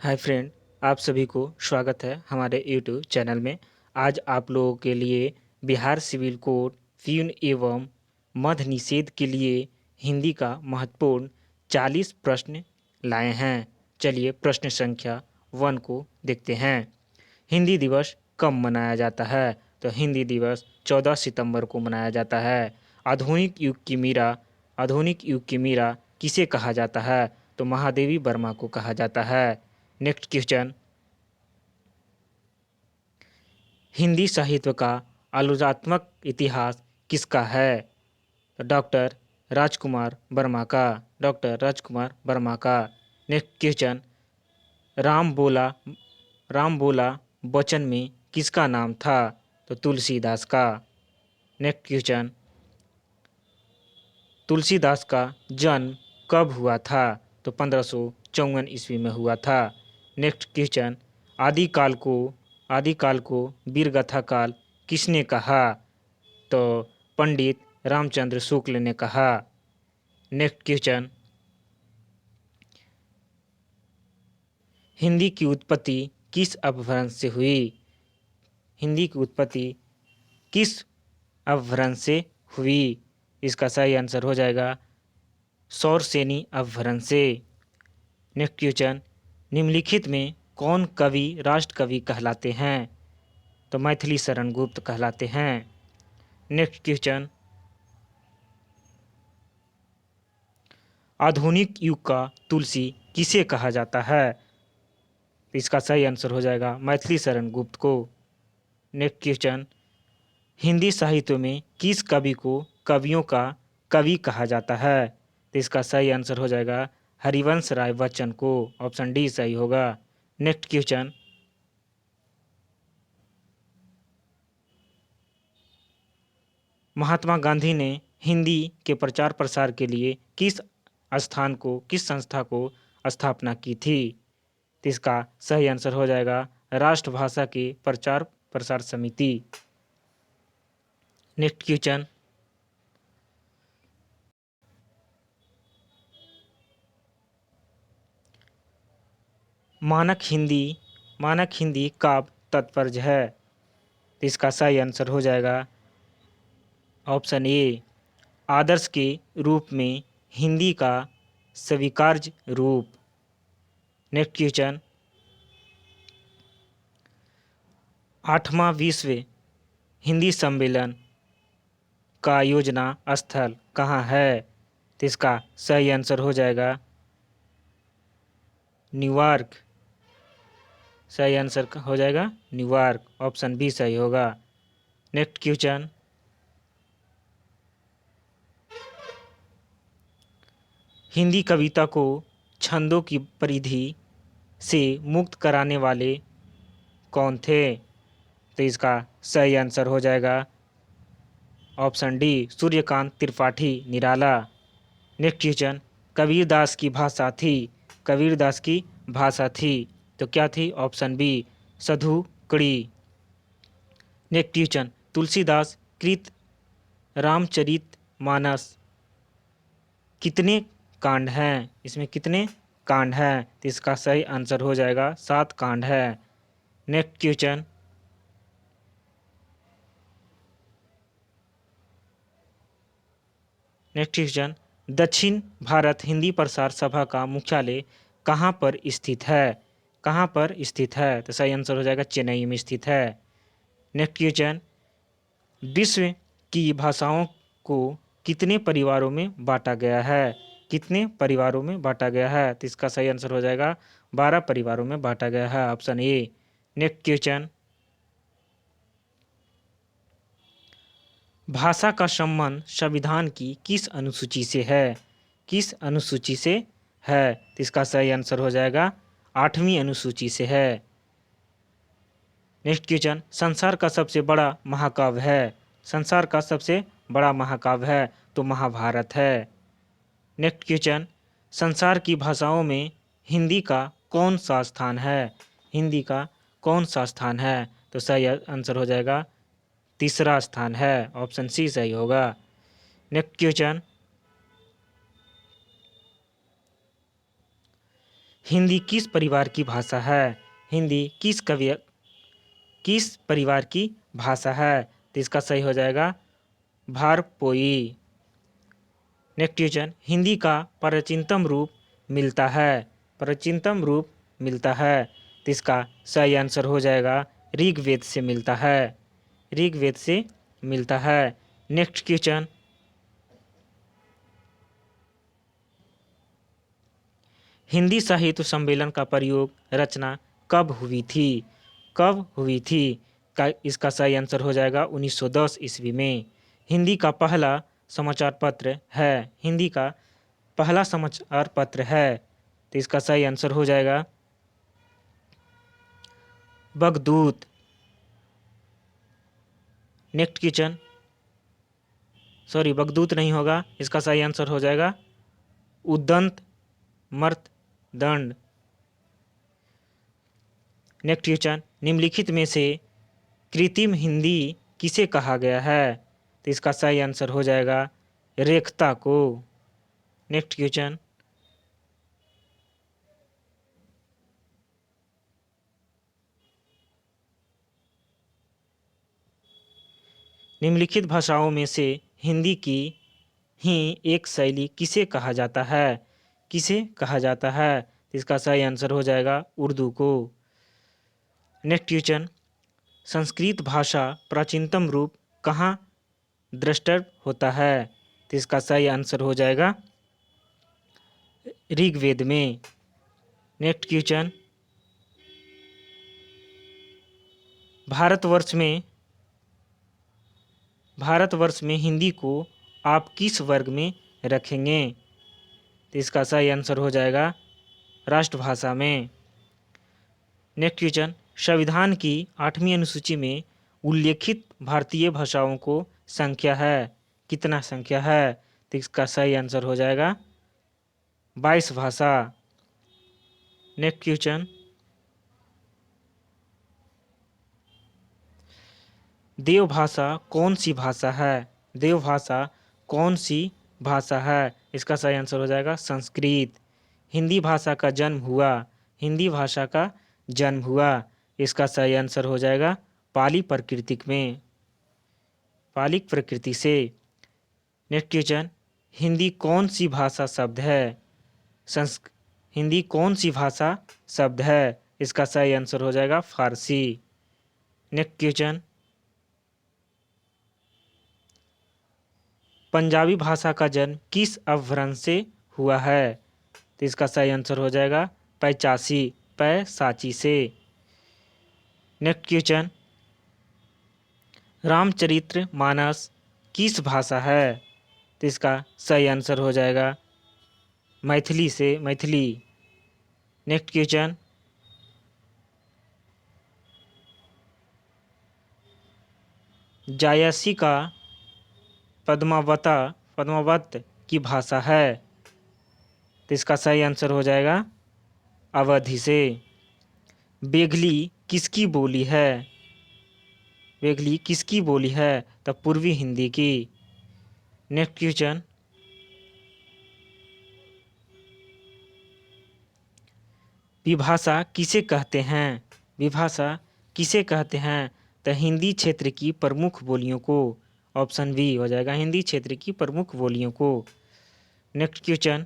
Hi friend, आप सभी को स्वागत है हमारे यूट्यूब चैनल में। आज आप लोगों के लिए बिहार सिविल कोड प्यून एवं मद्य निषेध के लिए हिंदी का महत्वपूर्ण 40 प्रश्न लाए हैं। चलिए प्रश्न संख्या 1 को देखते हैं। हिंदी दिवस कब मनाया जाता है? तो हिंदी दिवस 14 सितंबर को मनाया जाता है। आधुनिक युग की मीरा किसे कहा जाता है? तो महादेवी वर्मा को कहा जाता है। नेक्स्ट क्वेश्चन, हिंदी साहित्य का आलोचनात्मक इतिहास किसका है? तो डॉक्टर राजकुमार वर्मा का। नेक्स्ट क्वेश्चन, राम बोला राम बोला वचन में किसका नाम था? तो तुलसीदास का। नेक्स्ट क्वेश्चन, तुलसीदास का जन्म कब हुआ था? तो 1554 ईस्वी में हुआ था। नेक्स्ट क्वेश्चन, आदिकाल को वीरगाथा काल किसने कहा? तो पंडित रामचंद्र शुक्ल ने कहा। नेक्स्ट क्वेश्चन, हिंदी की उत्पत्ति किस अपभ्रंश से हुई? हिंदी की उत्पत्ति किस अपभ्रंश से हुई? इसका सही आंसर हो जाएगा सौरसेनी अपभ्रंश से। नेक्स्ट क्वेश्चन, निम्नलिखित में कौन कवि राष्ट्र कवि कहलाते हैं? तो मैथिली शरण गुप्त कहलाते हैं। नेक्स्ट क्वेश्चन, आधुनिक युग का तुलसी किसे कहा जाता है? इसका सही आंसर हो जाएगा मैथिली शरण गुप्त को। नेक्स्ट क्वेश्चन, हिंदी साहित्य में किस कवि को कवियों का कवि कहा जाता है? तो इसका सही आंसर हो जाएगा हरिवंश राय बच्चन को। ऑप्शन डी सही होगा। नेक्स्ट क्वेश्चन, महात्मा गांधी ने हिंदी के प्रचार प्रसार के लिए किस संस्था को स्थापना की थी? तो इसका सही आंसर हो जाएगा राष्ट्रभाषा की प्रचार प्रसार समिति। नेक्स्ट क्वेश्चन, मानक हिंदी काव्य तात्पर्य है। तो इसका सही आंसर हो जाएगा ऑप्शन ए, आदर्श के रूप में हिंदी का स्वीकार्य रूप। नेक्स्ट क्वेश्चन, 8वां विश्व हिंदी सम्मेलन का आयोजना स्थल कहाँ है? तो इसका सही आंसर हो जाएगा न्यूयॉर्क। सही आंसर हो जाएगा न्यूयॉर्क। ऑप्शन बी सही होगा। नेक्स्ट क्वेश्चन, हिंदी कविता को छंदों की परिधि से मुक्त कराने वाले कौन थे? तो इसका सही आंसर हो जाएगा option D, Suryakant Tripathi Nirala. Next question, Kabirdas की भाषा थी तो क्या थी? Option B, Sadhukkadi. Next question, Tulsidas कृत रामचरितमानस कितने कांड हैं? इसमें कितने कांड हैं? तो इसका सही आंसर हो जाएगा 7 कांड है। नेक्स्ट क्वेश्चन, दक्षिण भारत हिंदी प्रसार सभा का मुख्यालय कहाँ पर स्थित है? तो सही आंसर हो जाएगा चेन्नई में स्थित है। नेक्स्ट क्वेश्चन, विश्व की भाषाओं को कितने परिवारों में बांटा गया है? तो इसका सही आंसर हो जाएगा 12 परिवारों में बांटा गया है। Option A. नेक्स्ट क्वेश्चन, भाषा का संबंध संविधान की किस अनुसूची से है? तो इसका सही आंसर हो जाएगा 8वीं अनुसूची से है। नेक्स्ट क्वेश्चन, संसार का सबसे बड़ा महाकाव्य है तो महाभारत है। नेक्स्ट क्वेश्चन, संसार की भाषाओं में हिंदी का कौन सा स्थान है? तो सही आंसर हो जाएगा तीसरा स्थान है। ऑप्शन सी सही होगा। नेक्स्ट क्वेश्चन, हिंदी किस परिवार की भाषा है? हिंदी किस परिवार की भाषा है? तो इसका सही हो जाएगा भारपोई। नेक्स्ट क्वेश्चन, हिंदी का प्राचीनतम रूप मिलता है। प्राचीनतम रूप मिलता है तो इसका सही आंसर हो जाएगा ऋग्वेद से मिलता है। ऋग्वेद से मिलता है। नेक्स्ट क्वेश्चन, हिंदी साहित्य सम्मेलन का प्रयोग रचना कब हुई थी? कब हुई थी? इसका सही आंसर हो जाएगा 1910 ईस्वी में। हिंदी का पहला समाचार पत्र है। हिंदी का पहला समाचार पत्र है तो इसका सही आंसर हो जाएगा बगदूत। नेक्स्ट क्वेश्चन, बगदूत नहीं होगा, इसका सही आंसर हो जाएगा उद्दंत मर्तदंड। नेक्स्ट क्वेश्चन, निम्नलिखित में से कृत्रिम हिंदी किसे कहा गया है? तो इसका सही आंसर हो जाएगा रेखता को। नेक्स्ट क्वेश्चन, निम्नलिखित भाषाओं में से हिंदी की ही एक शैली किसे कहा जाता है? किसे कहा जाता है? तो इसका सही आंसर हो जाएगा उर्दू को। नेक्स्ट क्वेश्चन, संस्कृत भाषा प्राचीनतम रूप कहाँ दृष्ट होता है? तो इसका सही आंसर हो जाएगा ऋग्वेद में। नेक्स्ट क्वेश्चन, भारतवर्ष में हिंदी को आप किस वर्ग में रखेंगे? तो इसका सही आंसर हो जाएगा राष्ट्रभाषा में। नेक्स्ट क्वेश्चन, संविधान की 8वीं अनुसूची में उल्लेखित भारतीय भाषाओं को संख्या है, कितना संख्या है? तो इसका सही आंसर हो जाएगा 22 भाषा। नेक्स्ट क्वेश्चन, देवभाषा कौन सी भाषा है? देवभाषा कौन सी भाषा है? इसका सही आंसर हो जाएगा संस्कृत। हिंदी भाषा का जन्म हुआ, हिंदी भाषा का जन्म हुआ, इसका सही आंसर हो जाएगा पाली प्राकृतिक में, पाली प्रकृति से। नेक्स्ट क्वेश्चन, हिंदी कौन सी भाषा शब्द है? हिंदी कौन सी भाषा शब्द है? इसका सही आंसर हो जाएगा फारसी। नेक्स्ट क्वेश्चन, पंजाबी भाषा का जन्म किस अपभ्रंश से हुआ है? तो इसका सही आंसर हो जाएगा पैसाची से। नेक्स्ट क्वेश्चन, रामचरितमानस किस भाषा है? तो इसका सही आंसर हो जाएगा मैथिली से, मैथिली। नेक्स्ट क्वेश्चन, जायसी का पद्मावत की भाषा है? तो इसका सही आंसर हो जाएगा अवधी से। बेगली किसकी बोली है? बेगली किसकी बोली है? तो पूर्वी हिंदी की। नेक्स्ट क्वेश्चन, विभाषा किसे कहते हैं? विभाषा किसे कहते हैं? तो हिंदी क्षेत्र की प्रमुख बोलियों को। ऑप्शन बी हो जाएगा हिंदी क्षेत्र की प्रमुख बोलियों को। नेक्स्ट क्वेश्चन,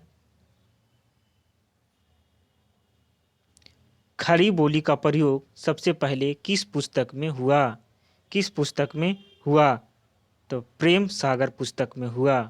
खड़ी बोली का प्रयोग सबसे पहले किस पुस्तक में हुआ? किस पुस्तक में हुआ? तो प्रेम सागर पुस्तक में हुआ।